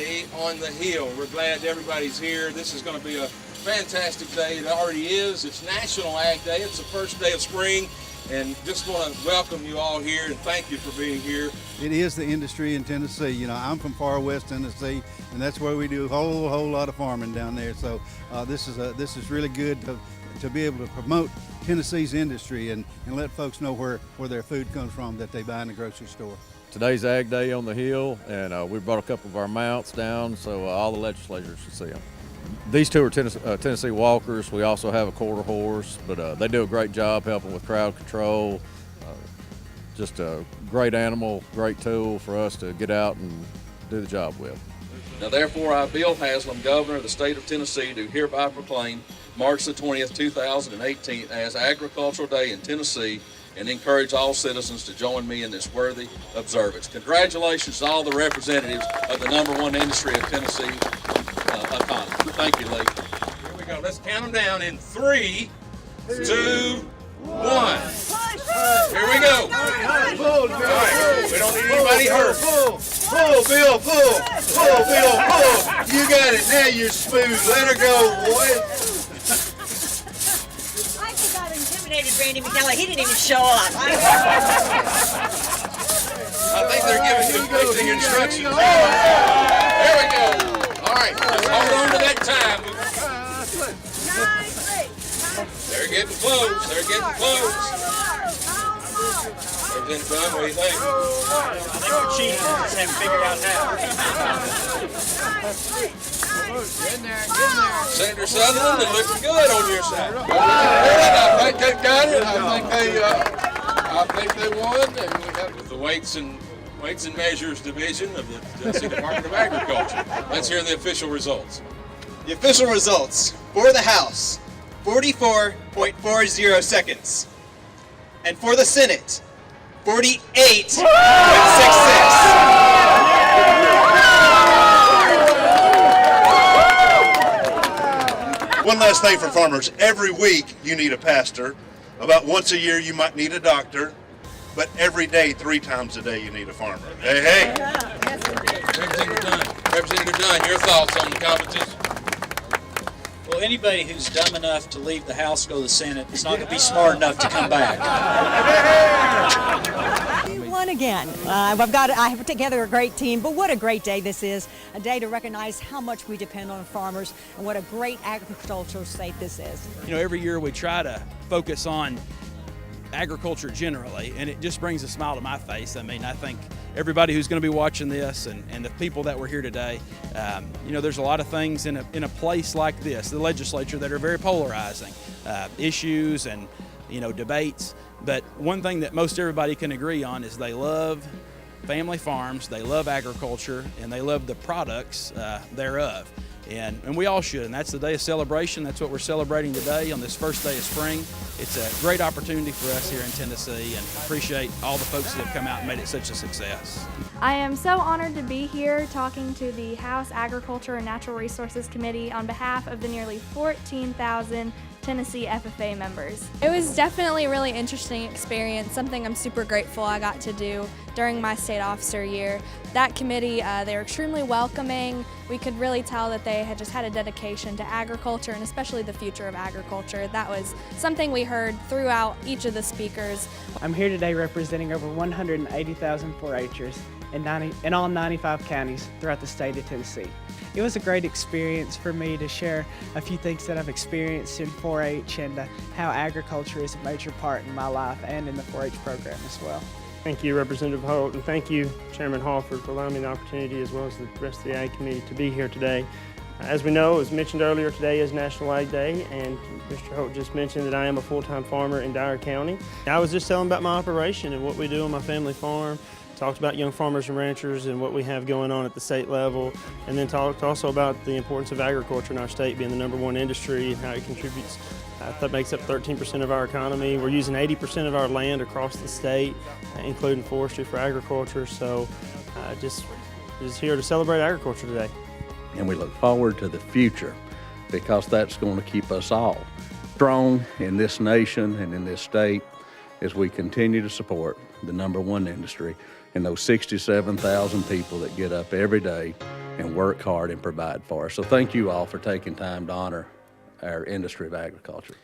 Day on the Hill. We're glad everybody's here. This is going to be a fantastic day. It already is. It's National Ag Day. It's the first day of spring, and just want to welcome you all here and thank you for being here. It is the industry in Tennessee. You know, I'm from far west Tennessee, and that's where we do a whole lot of farming down there. So this is really good to be able to promote Tennessee's industry and let folks know where their food comes from that they buy in the grocery store. Today's Ag Day on the Hill, and we brought a couple of our mounts down so all the legislators should see them. These two are Tennessee walkers. We also have a quarter horse, but they do a great job helping with crowd control. Just a great animal, great tool for us to get out and do the job with. Now therefore I, Bill Haslam, Governor of the State of Tennessee, do hereby proclaim March the 20th, 2018 as Agricultural Day in Tennessee, and encourage all citizens to join me in this worthy observance. Congratulations to all the representatives of the #1 industry of Tennessee economy. Thank you, Lee. Here we go. Let's count them down in 3, 2, 1. Here we go. All right. We don't need anybody hurt. Pull, Bill, pull, Bill, pull. You got it. Now you're smooth. Let her go, boy. Randy McKellar, he didn't even show up. I think they're giving conflicting instructions. There we go. All right, let's hold on to that time. They're getting close. They're getting close. Everything's done. What do you think? I think we're cheating. Just haven't figured out how. Senator Sutherland, they're looking good on your side. I think they've got it. I think they won. And we have the Weights and Measures Division of the Tennessee Department of Agriculture. Let's hear the official results. The official results for the House, 44.40 seconds. And for the Senate, 48.66. One last thing for farmers. Every week you need a pastor. About once a year you might need a doctor. But every day, 3 times a day, you need a farmer. Hey, hey. Representative Dunn, your thoughts on the competition? Well, anybody who's dumb enough to leave the House to go to the Senate is not going to be smart enough to come back. We won again. I have put together a great team, but what a great day this is. A day to recognize how much we depend on farmers and what a great agricultural state this is. You know, every year we try to focus on agriculture generally, and it just brings a smile to my face. I mean, I think everybody who's going to be watching this and the people that were here today, you know, there's a lot of things in a place like this, the legislature, that are very polarizing, issues and, you know, debates. But one thing that most everybody can agree on is they love family farms, they love agriculture, and they love the products thereof. And we all should, and that's the day of celebration. That's what we're celebrating today on this first day of spring. It's a great opportunity for us here in Tennessee, and appreciate all the folks that have come out and made it such a success. I am so honored to be here talking to the House Agriculture and Natural Resources Committee on behalf of the nearly 14,000 Tennessee FFA members. It was definitely a really interesting experience, something I'm super grateful I got to do during my state officer year. That committee, they were extremely welcoming. We could really tell that they had just had a dedication to agriculture and especially the future of agriculture. That was something we heard throughout each of the speakers. I'm here today representing over 180,000 4-H'ers in all 95 counties throughout the state of Tennessee. It was a great experience for me to share a few things that I've experienced in 4-H and how agriculture is a major part in my life and in the 4-H program as well. Thank you, Representative Holt, and thank you, Chairman Halford, for allowing me the opportunity, as well as the rest of the Ag Committee, to be here today. As we know, as mentioned earlier, today is National Ag Day, and Mr. Holt just mentioned that I am a full-time farmer in Dyer County. I was just telling about my operation and what we do on my family farm. Talked about young farmers and ranchers and what we have going on at the state level, and then talked also about the importance of agriculture in our state being the #1 industry and how it contributes. That makes up 13% of our economy. We're using 80% of our land across the state, including forestry for agriculture. So just here to celebrate agriculture today. And we look forward to the future, because that's going to keep us all strong in this nation and in this state as we continue to support the #1 industry and those 67,000 people that get up every day and work hard and provide for us. So thank you all for taking time to honor our industry of agriculture.